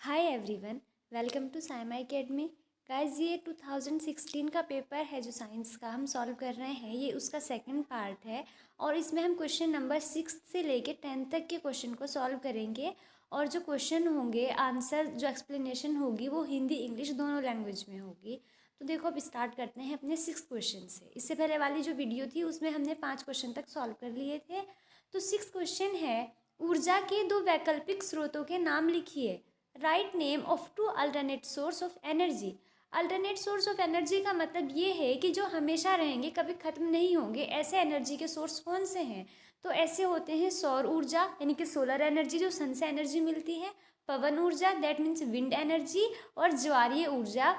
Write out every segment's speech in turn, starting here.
Hi everyone, welcome to Saima academy. Guys, ये 2016 का paper है जो साइंस का हम सॉल्व कर रहे हैं। ये उसका सेकंड पार्ट है और इसमें हम क्वेश्चन नंबर 6 से लेके 10 तक के क्वेश्चन को सॉल्व करेंगे। और जो क्वेश्चन होंगे, आंसर जो एक्सप्लेनेशन होगी वो हिंदी इंग्लिश दोनों लैंग्वेज में होगी। तो देखो, अब स्टार्ट करते हैं अपने 6 क्वेश्चन से। इससे पहले वाली जो वीडियो थी उसमें हमने 5 क्वेश्चन तक सॉल्व कर लिए थे। तो 6 क्वेश्चन है, ऊर्जा के 2 वैकल्पिक स्रोतों के नाम लिखिए। Write name of 2 alternate source of energy. Alternate source of energy का मतलब ये है कि जो हमेशा रहेंगे, कभी ख़त्म नहीं होंगे। ऐसे एनर्जी के सोर्स कौन से हैं? तो ऐसे होते हैं सौर ऊर्जा यानी कि सोलर एनर्जी जो सन से एनर्जी मिलती है, पवन ऊर्जा दैट मीन्स विंड एनर्जी, और ज्वारीय ऊर्जा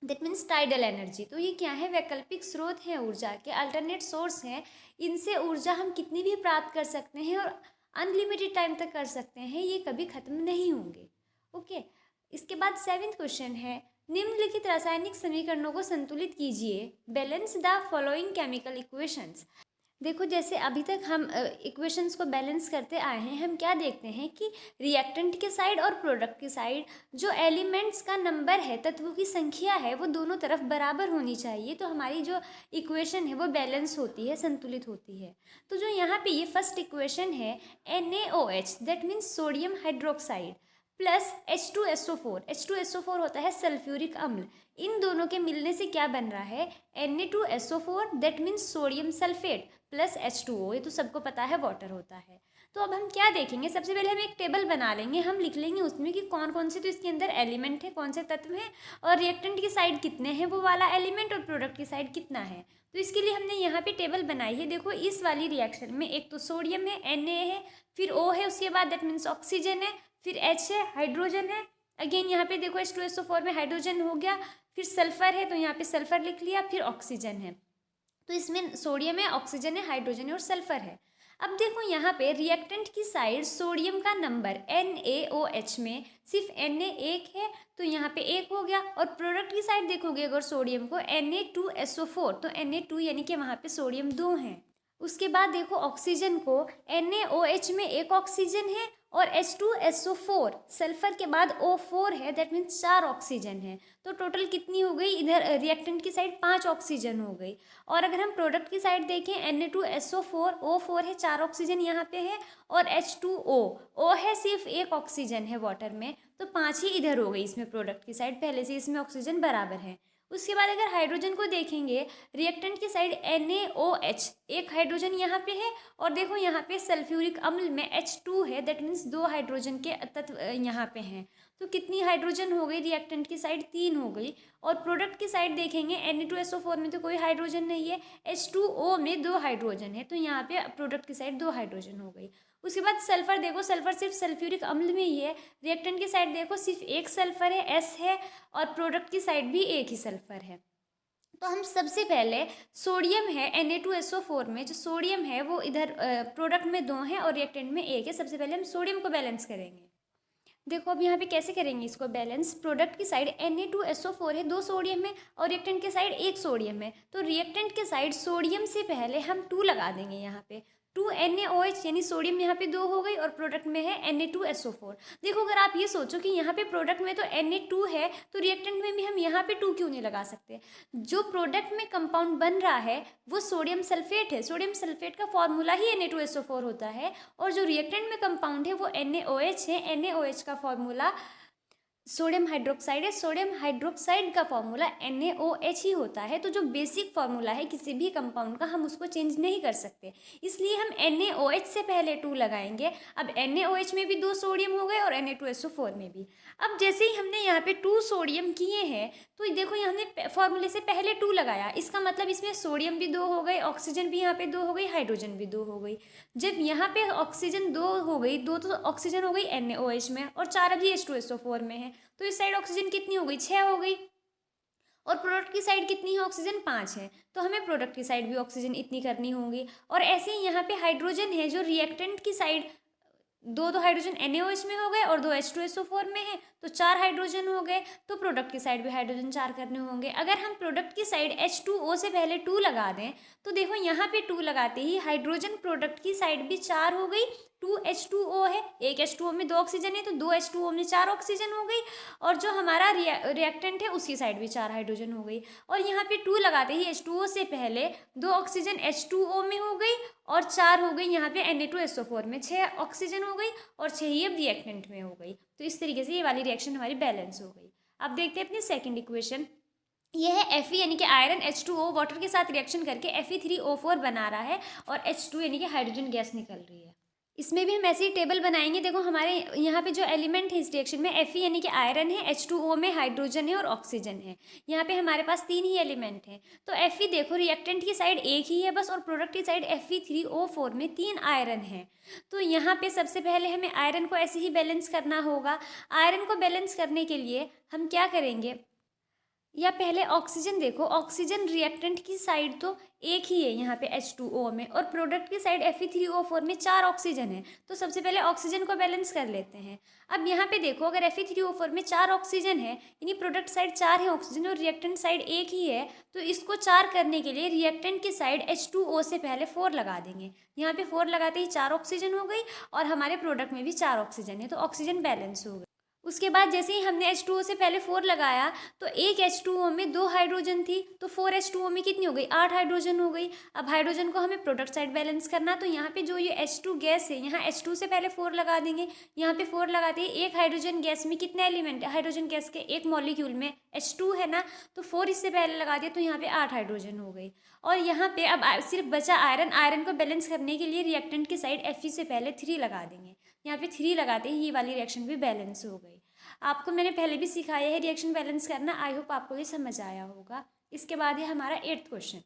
दैट मीन्स टाइडल एनर्जी। तो ये क्या है? वैकल्पिक स्रोत हैं ऊर्जा के, अल्टरनेट सोर्स हैं। इनसे ऊर्जा हम कितनी भी प्राप्त कर सकते हैं और अनलिमिटेड टाइम तक कर सकते हैं, ये कभी ख़त्म नहीं होंगे। ओके, इसके बाद 7th क्वेश्चन है, निम्नलिखित रासायनिक समीकरणों को संतुलित कीजिए। Balance the following chemical equations. देखो, जैसे अभी तक हम इक्वेशंस को बैलेंस करते आए हैं, हम क्या देखते हैं कि रिएक्टेंट के साइड और प्रोडक्ट की साइड जो एलिमेंट्स का नंबर है, तत्वों की संख्या है, वो दोनों तरफ बराबर होनी चाहिए। तो हमारी जो इक्वेशन है वो बैलेंस होती है, संतुलित होती है। तो जो यहाँ पे ये फर्स्ट इक्वेशन है, NaOH that means sodium hydroxide plus H2SO4। H2SO4 होता है सल्फ्यूरिक अम्ल। इन दोनों के मिलने से क्या बन रहा है? Na2SO4 that means sodium sulphate plus H2O। ये तो सबको पता है वाटर होता है। तो अब हम क्या देखेंगे, सबसे पहले हम एक टेबल बना लेंगे। हम लिख लेंगे उसमें कि कौन कौन से तो इसके अंदर एलिमेंट है, कौन से तत्व हैं, और रिएक्टेंट की साइड कितने हैं वो वाला एलिमेंट, और प्रोडक्ट की साइड कितना है। तो इसके लिए हमने यहाँ पे टेबल बनाई है। देखो, इस वाली रिएक्शन में एक तो सोडियम है, Na है, फिर O है, उसके बाद दैट मीन्स ऑक्सीजन है, फिर H है, हाइड्रोजन है। अगेन यहाँ पे देखो H2SO4 में हाइड्रोजन हो गया, फिर सल्फर है तो यहाँ पे सल्फर लिख लिया, फिर ऑक्सीजन है। तो इसमें सोडियम है, ऑक्सीजन है, हाइड्रोजन है और सल्फर है। अब देखो, यहाँ पे रिएक्टेंट की साइड सोडियम का नंबर NaOH में सिर्फ Na एक है, तो यहाँ पे एक हो गया। और प्रोडक्ट की साइड देखोगे अगर सोडियम को, Na2SO4, तो Na2 यानी कि वहाँ पे सोडियम 2 हैं। उसके बाद देखो ऑक्सीजन को, NaOH में एक ऑक्सीजन है और H2SO4 सल्फर के बाद O4 है, दैट मीन्स 4 ऑक्सीजन है। तो टोटल कितनी हो गई? इधर रिएक्टेंट की साइड 5 ऑक्सीजन हो गई। और अगर हम प्रोडक्ट की साइड देखें, Na2SO4 O4 है, 4 ऑक्सीजन यहाँ पे है, और H2O O है, सिर्फ एक ऑक्सीजन है वाटर में, तो 5 ही इधर हो गई इसमें प्रोडक्ट की साइड। पहले से इसमें ऑक्सीजन बराबर है। उसके बाद अगर हाइड्रोजन को देखेंगे, रिएक्टेंट की साइड NaOH एक हाइड्रोजन यहाँ पे है, और देखो यहाँ पे सल्फ्यूरिक अम्ल में H2 है, दैट मीन्स 2 हाइड्रोजन के तत्व यहाँ पे हैं। तो कितनी हाइड्रोजन हो गई? रिएक्टेंट की साइड 3 हो गई। और प्रोडक्ट की साइड देखेंगे, Na2SO4 में तो कोई हाइड्रोजन नहीं है, H2O में 2 हाइड्रोजन है, तो यहाँ पे प्रोडक्ट की साइड 2 हाइड्रोजन हो गई। उसके बाद सल्फर देखो, सल्फर सिर्फ सल्फ्यूरिक अम्ल में ही है। रिएक्टेंट की साइड देखो, सिर्फ एक सल्फर है, S है, और प्रोडक्ट की साइड भी एक ही सल्फर है। तो हम सबसे पहले सोडियम है Na2SO4 में, जो सोडियम है वो इधर प्रोडक्ट में 2 है और रिएक्टेंट में 1 है। सबसे पहले हम सोडियम को बैलेंस करेंगे। देखो, अब यहाँ पे कैसे करेंगे इसको बैलेंस। प्रोडक्ट की साइड Na2SO4 है, 2 सोडियम है, और रिएक्टेंट के साइड 1 सोडियम है। तो रिएक्टेंट के साइड सोडियम से पहले हम 2 लगा देंगे यहाँ पे। 2 NaOH यानी सोडियम यहाँ पे 2 हो गई, और प्रोडक्ट में है Na2SO4। देखो, अगर आप ये सोचो कि यहाँ पे प्रोडक्ट में तो Na2 है, तो रिएक्टेंट में भी हम यहाँ पे 2 क्यों नहीं लगा सकते? जो प्रोडक्ट में कंपाउंड बन रहा है वो सोडियम सल्फेट है। सोडियम सल्फेट का फॉर्मूला ही Na2SO4 होता है, और जो रिएक्टेंट में कंपाउंड है वो NaOH है। NaOH का फॉर्मूला सोडियम हाइड्रोक्साइड है। सोडियम हाइड्रोक्साइड का फॉर्मूला NaOH ही होता है। तो जो बेसिक फॉर्मूला है किसी भी कंपाउंड का, हम उसको चेंज नहीं कर सकते, इसलिए हम NaOH से पहले 2 लगाएंगे। अब NaOH में भी 2 सोडियम हो गए और Na2SO4 में भी। अब जैसे ही हमने यहाँ पे 2 सोडियम किए हैं, तो देखो यहाँ हमने फॉर्मूले से पहले 2 लगाया, इसका मतलब इसमें सोडियम भी 2 हो गए, ऑक्सीजन भी यहाँ पे 2 हो गई, हाइड्रोजन भी 2 हो गई। जब यहाँ पे ऑक्सीजन 2 हो गई, 2 तो ऑक्सीजन हो गई NaOH में, और 4 अभी H2SO4 में है, तो इस साइड ऑक्सीजन कितनी हो गई? 6 हो गई। और प्रोडक्ट की साइड कितनी है? ऑक्सीजन 5 है, तो हमें प्रोडक्ट की साइड भी ऑक्सीजन इतनी करनी होगी। और ऐसे ही यहाँ पे हाइड्रोजन है, जो रिएक्टेंट की साइड 2 हाइड्रोजन NaOH में हो गए और 2 H2SO4 में है, तो 4 हाइड्रोजन हो गए। तो प्रोडक्ट की साइड भी हाइड्रोजन 4 करने होंगे। अगर हम प्रोडक्ट की साइड H2O से पहले 2 लगा दें, तो देखो यहाँ पे 2 लगाते ही हाइड्रोजन प्रोडक्ट की साइड भी 4 हो गई, 2H2O है, एक H2O में 2 ऑक्सीजन है, तो 2H2O में 4 ऑक्सीजन हो गई, और जो हमारा रिएक्टेंट है उसकी साइड भी 4 हाइड्रोजन हो गई। और यहाँ पे 2 लगाते ही H2O से पहले 2 ऑक्सीजन H2O में हो गई, और 4 हो गई यहाँ पे Na2SO4 में, 6 ऑक्सीजन हो गई, और 6 ही अब रिएक्टेंट में हो गई। तो इस तरीके से ये वाली रिएक्शन हमारी बैलेंस हो गई। अब देखते हैं अपनी सेकेंड इक्वेशन। ये है Fe यानी कि आयरन H2O वाटर के साथ रिएक्शन करके Fe3O4 बना रहा है, और H2 यानी कि हाइड्रोजन गैस निकल रही है। इसमें भी हम ऐसे ही टेबल बनाएंगे। देखो हमारे यहाँ पे जो एलिमेंट है इस रिएक्शन में, Fe यानी कि आयरन है, H2O में हाइड्रोजन है और ऑक्सीजन है। यहाँ पे हमारे पास 3 ही एलिमेंट हैं। तो Fe देखो रिएक्टेंट की साइड एक ही है बस, और प्रोडक्ट की साइड Fe3O4 में 3 आयरन है। तो यहाँ पे सबसे पहले हमें आयरन को ऐसे ही बैलेंस करना होगा। आयरन को बैलेंस करने के लिए हम क्या करेंगे, या पहले ऑक्सीजन देखो, ऑक्सीजन रिएक्टेंट की साइड तो एक ही है यहाँ पे H2O में, और प्रोडक्ट की साइड Fe3O4 में 4 ऑक्सीजन है। तो सबसे पहले ऑक्सीजन को बैलेंस कर लेते हैं। अब यहाँ पे देखो अगर Fe3O4 में 4 ऑक्सीजन है, यानी प्रोडक्ट साइड 4 है ऑक्सीजन और रिएक्टेंट साइड एक ही है, तो इसको 4 करने के लिए रिएक्टेंट की साइड H2O से पहले 4 लगा देंगे। यहाँ पे 4 लगाते ही 4 ऑक्सीजन हो गई, और हमारे प्रोडक्ट में भी 4 ऑक्सीजन है, तो ऑक्सीजन बैलेंस हो गई। उसके बाद जैसे ही हमने H2O से पहले 4 लगाया, तो एक H2O में 2 हाइड्रोजन थी, तो 4H2O में कितनी हो गई, 8 हाइड्रोजन हो गई। अब हाइड्रोजन को हमें प्रोडक्ट साइड बैलेंस करना, तो यहाँ पे जो ये H2 गैस है, यहाँ H2 से पहले 4 लगा देंगे। यहाँ पे 4 लगाते ही एक हाइड्रोजन गैस में कितने एलिमेंट है, हाइड्रोजन गैस के एक मॉलिक्यूल में H2 है ना, तो 4 इससे पहले लगा दिया, तो यहाँ पे 8 हाइड्रोजन हो गई। और यहाँ पे अब सिर्फ बचा आयरन। आयरन को बैलेंस करने के लिए रिएक्टेंट की साइड Fe से पहले 3 लगा देंगे। यहाँ पे 3 लगाते ही ये वाली रिएक्शन भी बैलेंस हो गई। आपको मैंने पहले भी सिखाया है रिएक्शन बैलेंस करना, आई होप आपको ये समझ आया होगा। इसके बाद है हमारा 8th क्वेश्चन।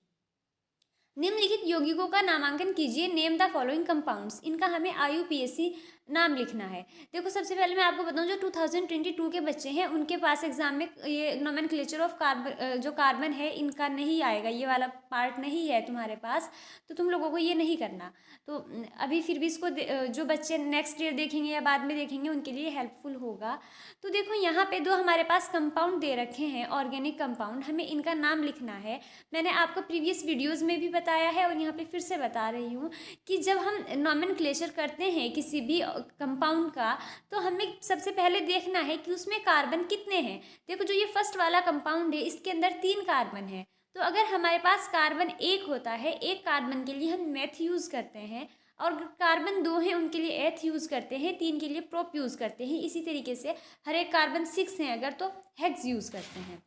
निम्नलिखित यौगिकों का नामांकन कीजिए, नेम द फॉलोइंग कंपाउंड्स। इनका हमें IUPAC नाम लिखना है। देखो सबसे पहले मैं आपको बताऊं, जो 2022 के बच्चे हैं उनके पास एग्जाम में ये नोमेनक्लेचर ऑफ कार्बन, जो कार्बन है इनका नहीं आएगा, ये वाला पार्ट नहीं है तुम्हारे पास, तो तुम लोगों को ये नहीं करना। तो अभी फिर भी इसको जो बच्चे नेक्स्ट ईयर देखेंगे या बाद में देखेंगे उनके लिए हेल्पफुल होगा। तो देखो यहाँ पे 2 हमारे पास कंपाउंड दे रखे हैं, ऑर्गेनिक कंपाउंड, हमें इनका नाम लिखना है। मैंने आपको प्रीवियस वीडियोज़ में भी बताया है और यहाँ पे फिर से बता रही हूँ कि जब हम नोमेनक्लेचर करते हैं किसी भी कंपाउंड का, तो हमें सबसे पहले देखना है कि उसमें कार्बन कितने हैं। देखो जो ये फर्स्ट वाला कंपाउंड है इसके अंदर 3 कार्बन है, तो अगर हमारे पास कार्बन 1 होता है, एक कार्बन के लिए हम मेथ यूज़ करते हैं, और कार्बन 2 हैं उनके लिए एथ यूज़ करते हैं, 3 के लिए प्रोप यूज़ करते हैं। इसी तरीके से हर एक कार्बन 6 हैं अगर, तो हेक्स यूज़ करते हैं।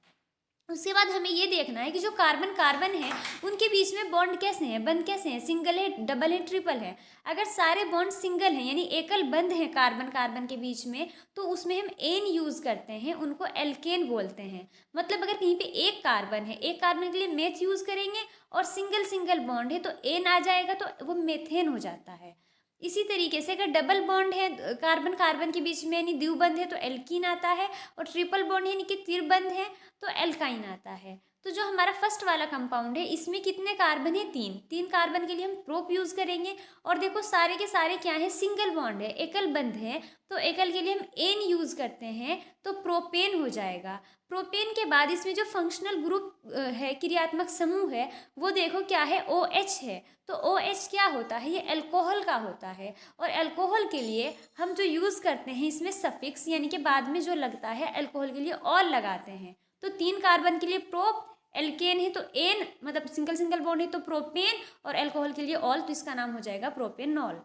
उसके बाद हमें ये देखना है कि जो कार्बन कार्बन है उनके बीच में बॉन्ड कैसे हैं, बंद कैसे हैं, सिंगल है, डबल है, ट्रिपल है। अगर सारे बॉन्ड सिंगल हैं यानी एकल बंध हैं कार्बन कार्बन के बीच में, तो उसमें हम एन यूज़ करते हैं, उनको एल्केन बोलते हैं। मतलब अगर कहीं पे एक कार्बन है, एक कार्बन के लिए मेथ यूज़ करेंगे और सिंगल सिंगल बॉन्ड है तो एन आ जाएगा, तो वो मेथेन हो जाता है। इसी तरीके से अगर डबल बॉन्ड है कार्बन कार्बन के बीच में यानी द्विबंध है तो एल्कीन आता है, और ट्रिपल बॉन्ड है यानी कि त्रिबंध है तो एल्काइन आता है। तो जो हमारा फर्स्ट वाला कंपाउंड है इसमें कितने कार्बन है, 3 कार्बन के लिए हम प्रोप यूज़ करेंगे। और देखो सारे के सारे क्या है, सिंगल बॉन्ड है, एकल बंध है, तो एकल के लिए हम एन यूज़ करते हैं, तो प्रोपेन हो जाएगा। प्रोपेन के बाद इसमें जो फंक्शनल ग्रुप है, क्रियात्मक समूह है, वो देखो क्या है, OH है। तो OH क्या होता है, ये अल्कोहल का होता है, और अल्कोहल के लिए हम जो यूज़ करते हैं इसमें सफिक्स यानी कि बाद में जो लगता है अल्कोहल के लिए ऑल लगाते हैं। तो 3 कार्बन के लिए प्रोप, एल्केन है तो एन, मतलब सिंगल सिंगल बॉन्ड है तो प्रोपेन, और अल्कोहल के लिए ऑल, तो इसका नाम हो जाएगा प्रोपेनॉल।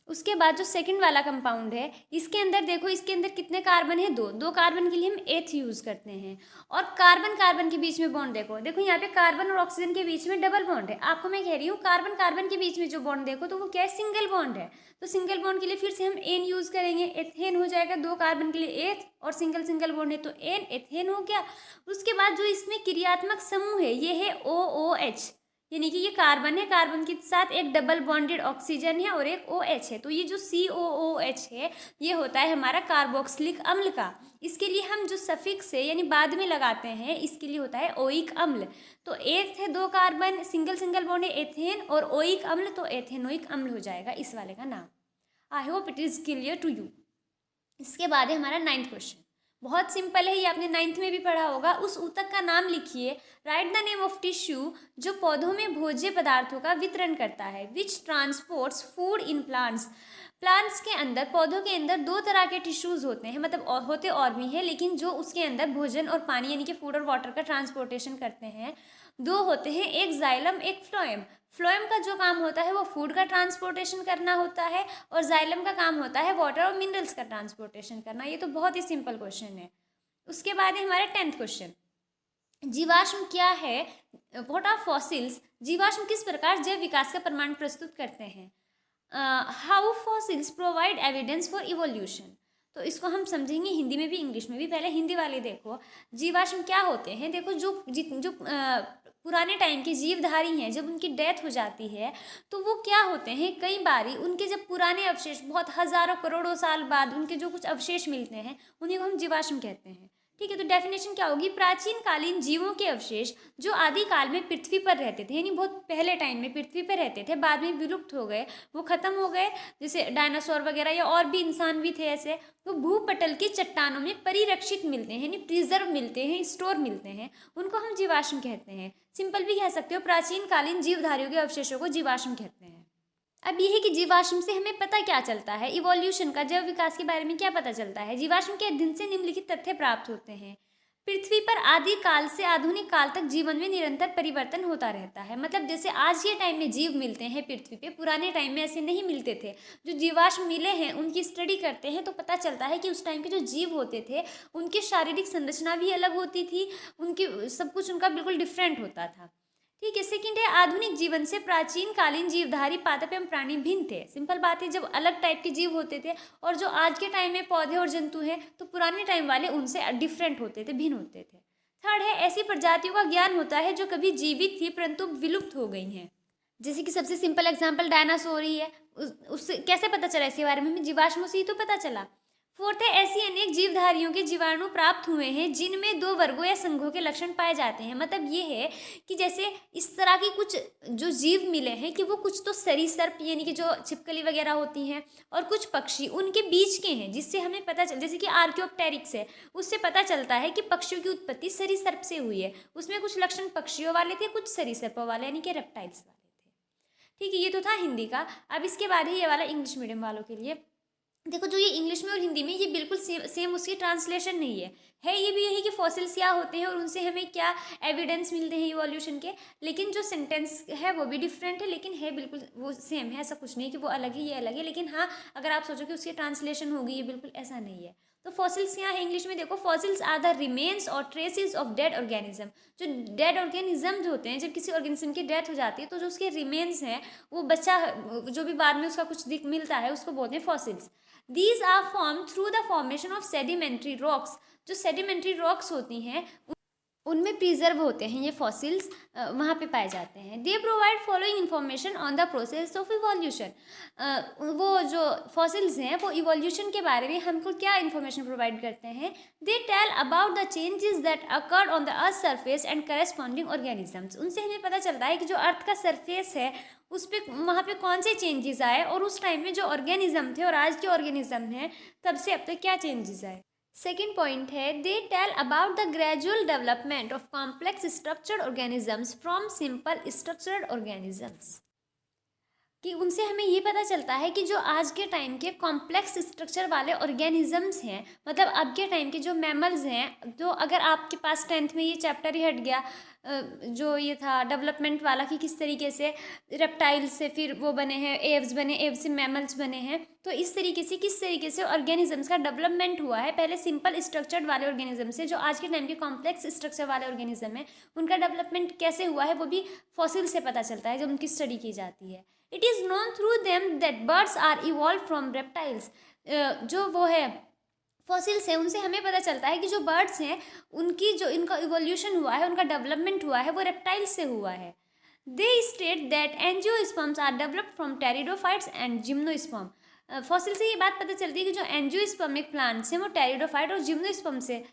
उसके बाद जो सेकंड वाला कंपाउंड है इसके अंदर देखो, इसके अंदर कितने कार्बन है, 2 कार्बन के लिए हम एथ यूज़ करते हैं। और कार्बन कार्बन के बीच में बॉन्ड देखो, यहाँ पे कार्बन और ऑक्सीजन के बीच में डबल बॉन्ड है। आपको मैं कह रही हूँ कार्बन कार्बन के बीच में जो बॉन्ड देखो तो वो क्या है, सिंगल बॉन्ड है। तो सिंगल बॉन्ड के लिए फिर से हम एन यूज़ करेंगे, एथेन हो जाएगा। 2 कार्बन के लिए एथ, और सिंगल सिंगल बॉन्ड है तो एन, एथेन हो गया। उसके बाद जो इसमें क्रियात्मक समूह है ये है OOH, यानी कि ये कार्बन है, कार्बन के साथ एक डबल बॉन्डेड ऑक्सीजन है और एक OH है। तो ये जो COOH है ये होता है हमारा कार्बोक्सिलिक अम्ल का। इसके लिए हम जो सफिक्स है यानी बाद में लगाते हैं इसके लिए होता है ओइक अम्ल। तो एथ है 2 कार्बन, सिंगल सिंगल बॉन्ड है एथेन, और ओइक अम्ल तो एथेनोइक अम्ल हो जाएगा इस वाले का नाम। I hope it is clear to you. इसके बाद है हमारा 9th क्वेश्चन, बहुत सिंपल है, ये आपने 9th में भी पढ़ा होगा। उस ऊतक का नाम लिखिए, write the name of tissue जो पौधों में भोज्य पदार्थों का वितरण करता है, which transports food in plants. Plants के अंदर, पौधों के अंदर दो तरह के टिश्यूज होते हैं, मतलब होते और भी हैं, लेकिन जो उसके अंदर भोजन और पानी यानी कि फूड और वाटर का ट्रांसपोर्टेशन करते हैं, दो होते हैं, एक जाइलम एक फ्लोएम। फ्लोएम का जो काम होता है वो फूड का ट्रांसपोर्टेशन करना होता है, और जाइलम का काम होता है वाटर और मिनरल्स का ट्रांसपोर्टेशन करना। ये तो बहुत ही सिंपल क्वेश्चन है। उसके बाद है हमारा 10th क्वेश्चन, जीवाश्म क्या है? What are fossils? जीवाश्म किस प्रकार जैव विकास का प्रमाण प्रस्तुत करते हैं? How fossils provide evidence for evolution. तो इसको हम समझेंगे हिंदी में भी इंग्लिश में भी। पहले हिंदी वाले देखो, जीवाश्म क्या होते हैं। देखो जो पुराने टाइम के जीवधारी हैं, जब उनकी डेथ हो जाती है तो वो क्या होते हैं, कई बारी उनके जब पुराने अवशेष, बहुत हजारों करोड़ों साल बाद उनके जो कुछ अवशेष मिलते हैं, उन्हीं को हम जीवाश्म कहते हैं। ठीक है, तो डेफिनेशन क्या होगी, प्राचीन कालीन जीवों के अवशेष जो आदि काल में पृथ्वी पर रहते थे, यानी बहुत पहले टाइम में पृथ्वी पर रहते थे, बाद में विलुप्त हो गए, वो खत्म हो गए, जैसे डायनासोर वगैरह या और भी इंसान भी थे ऐसे, वो भूपटल की चट्टानों में परिरक्षित मिलते हैं, यानी प्रिजर्व मिलते हैं, स्टोर मिलते हैं, उनको हम जीवाश्म कहते हैं। सिंपल भी कह सकते हो, प्राचीन कालीन जीवधारियों के अवशेषों को जीवाश्म कहते हैं। अब यह है कि जीवाश्म से हमें पता क्या चलता है, इवोल्यूशन का, जैव विकास के बारे में क्या पता चलता है। जीवाश्म के अध्ययन से निम्नलिखित तथ्य प्राप्त होते हैं। पृथ्वी पर आदि काल से आधुनिक काल तक जीवन में निरंतर परिवर्तन होता रहता है। मतलब जैसे आज के टाइम में जीव मिलते हैं पृथ्वी पे, पुराने टाइम में ऐसे नहीं मिलते थे। जो जीवाश्म मिले हैं उनकी स्टडी करते हैं तो पता चलता है कि उस टाइम के जो जीव होते थे उनकी शारीरिक संरचना भी अलग होती थी, उनकी सब कुछ उनका बिल्कुल डिफरेंट होता था। ठीक है, सेकंड है, आधुनिक जीवन से प्राचीन कालीन जीवधारी पादप एवं प्राणी भिन्न थे। सिंपल बात है, जब अलग टाइप के जीव होते थे और जो आज के टाइम में पौधे और जंतु हैं तो पुराने टाइम वाले उनसे डिफरेंट होते थे, भिन्न होते थे। थर्ड है, ऐसी प्रजातियों का ज्ञान होता है जो कभी जीवित थी परंतु विलुप्त हो गई हैं। जैसे कि सबसे सिंपल एग्जाम्पल डायनासोर ही है, उससे कैसे पता चला, इसके बारे में हमें जीवाश्मों से ही तो पता चला। फोर्थ है, ऐसी अनेक जीवधारियों के जीवाणु प्राप्त हुए हैं जिनमें दो वर्गों या संघों के लक्षण पाए जाते हैं। मतलब ये है कि जैसे इस तरह की कुछ जो जीव मिले हैं कि वो कुछ तो सरीसृप यानी कि जो छिपकली वगैरह होती हैं, और कुछ पक्षी उनके बीच के हैं, जिससे हमें पता चल, जैसे कि आर्कियोप्टेरिक्स है, उससे पता चलता है कि पक्षियों की उत्पत्ति सरीसृप से हुई है। उसमें कुछ लक्षण पक्षियों वाले थे, कुछ सरीसृपों वाले यानी कि रेप्टाइल्स वाले थे। ठीक है, ये तो था हिंदी का। अब इसके बाद है ये वाला इंग्लिश मीडियम वालों के लिए। देखो, जो ये इंग्लिश में और हिंदी में ये बिल्कुल सेम उसकी ट्रांसलेशन नहीं है ये भी यही कि फॉसिल्स क्या होते हैं और उनसे हमें क्या एविडेंस मिलते हैं इवोल्यूशन के, लेकिन जो सेंटेंस है वो भी डिफरेंट है, लेकिन है बिल्कुल वो सेम है। ऐसा कुछ नहीं कि वो अलग है ये अलग है, लेकिन हाँ अगर आप सोचो कि उसकी ट्रांसलेशन होगी, ये बिल्कुल ऐसा नहीं है। तो फॉसिल्स क्या है इंग्लिश में, देखो, फॉसिल्स आर द रिमेन्स और ट्रेसेस ऑफ डेड ऑर्गेनिज्म। जो डेड ऑर्गेनिज्म जो होते हैं, जब किसी ऑर्गेनिज्म की डेथ हो जाती है तो जो उसके रिमेन्स हैं, वो बच्चा जो भी बाद में उसका कुछ दिख मिलता है, उसको बोलते हैं fossils. These are formed through the formation of sedimentary rocks। जो सेडिमेंट्री रॉक्स होती हैं उनमें प्रिजर्व होते हैं ये फॉसिल्स, वहाँ पे पाए जाते हैं। They provide following information on the process of evolution. वो जो फॉसिल्स हैं वो इवोल्यूशन के बारे में हमको क्या इन्फॉर्मेशन प्रोवाइड करते हैं। They tell about the changes that occurred on the earth surface and corresponding organisms. उनसे हमें पता चलता है कि जो अर्थ का सरफेस है उस पर वहाँ पे कौन से चेंजेस आए, और उस टाइम में जो ऑर्गेनिज्म थे और आज के ऑर्गेनिज्म हैं तब से अब तक क्या चेंजेस आए। सेकेंड पॉइंट है, they tell about the gradual development of complex structured organisms from simple structured organisms. कि उनसे हमें ये पता चलता है कि जो आज के टाइम के कॉम्प्लेक्स स्ट्रक्चर वाले ऑर्गेनिजम्स हैं, मतलब अब के टाइम के जो मैमल्स हैं, जो अगर आपके पास 10th में ये चैप्टर ही हट गया, जो ये था डेवलपमेंट वाला कि किस तरीके से रेप्टाइल्स से फिर वो बने हैं, एव्स बने, एव्स से मैमल्स बने हैं, तो इस तरीके से किस तरीके से ऑर्गेनिजम्स का डेवलपमेंट हुआ है। पहले सिंपल स्ट्रक्चर्ड वाले ऑर्गेनिज्म से जो आज के टाइम के कॉम्प्लेक्स स्ट्रक्चर वाले ऑर्गेनिज्म है, उनका डेवलपमेंट कैसे हुआ है वो भी फॉसिल से पता चलता है जब उनकी स्टडी की जाती है। It is known through them that birds are evolve from reptiles. जो वो है फॉसिल्स है उनसे हमें पता चलता है कि जो बर्ड्स हैं उनकी जो इनका इवोल्यूशन हुआ है, उनका डेवलपमेंट हुआ है, वो रेप्टाइल्स से हुआ है। They state that angiosperms are developed from pteridophytes and gymnosperm. Fossil से ये बात पता चलती है कि जो एंजियोस्पर्मिक प्लांट्स हैं वो टेरिडोफाइट और जिम्नोस्पर्म से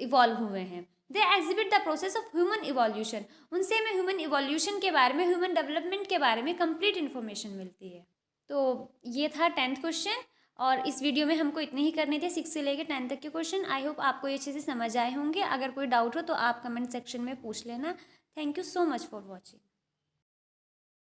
इवॉल्व हुए हैं। They exhibit the process of human evolution. उनसे हमें ह्यूमन इवोल्यूशन के बारे में, ह्यूमन डेवलपमेंट के बारे में कंप्लीट इन्फॉर्मेशन मिलती है। तो ये था 10th क्वेश्चन, और इस वीडियो में हमको इतने ही करने थे 6 से लेकर 10 तक के क्वेश्चन। आई होप आपको ये अच्छे से समझ आए होंगे। अगर कोई डाउट हो तो आप कमेंट सेक्शन में पूछ लेना। Thank you so much for watching.